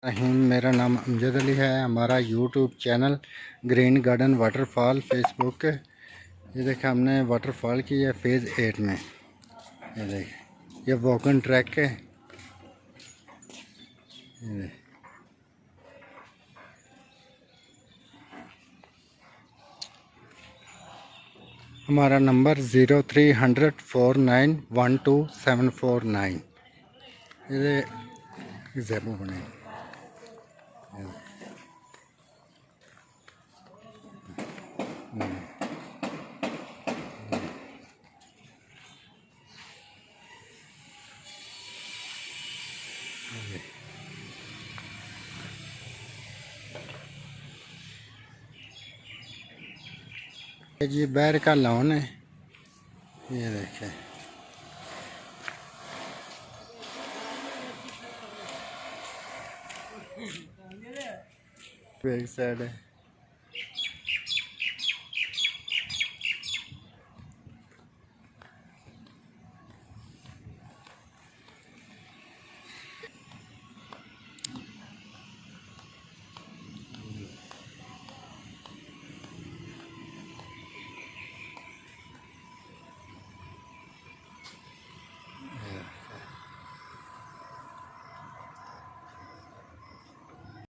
रहीम, मेरा नाम अमजद अली है। हमारा YouTube channel green garden waterfall Facebook. ये देखें, हमने वाटरफॉल की है फेज़ 8 में। ये देखें, ये वॉकिंग ट्रैक है। ये हमारा नंबर 0300491279। ये जैबू बने। ये बैर का लॉन है। ये देखें, बैक साइड है।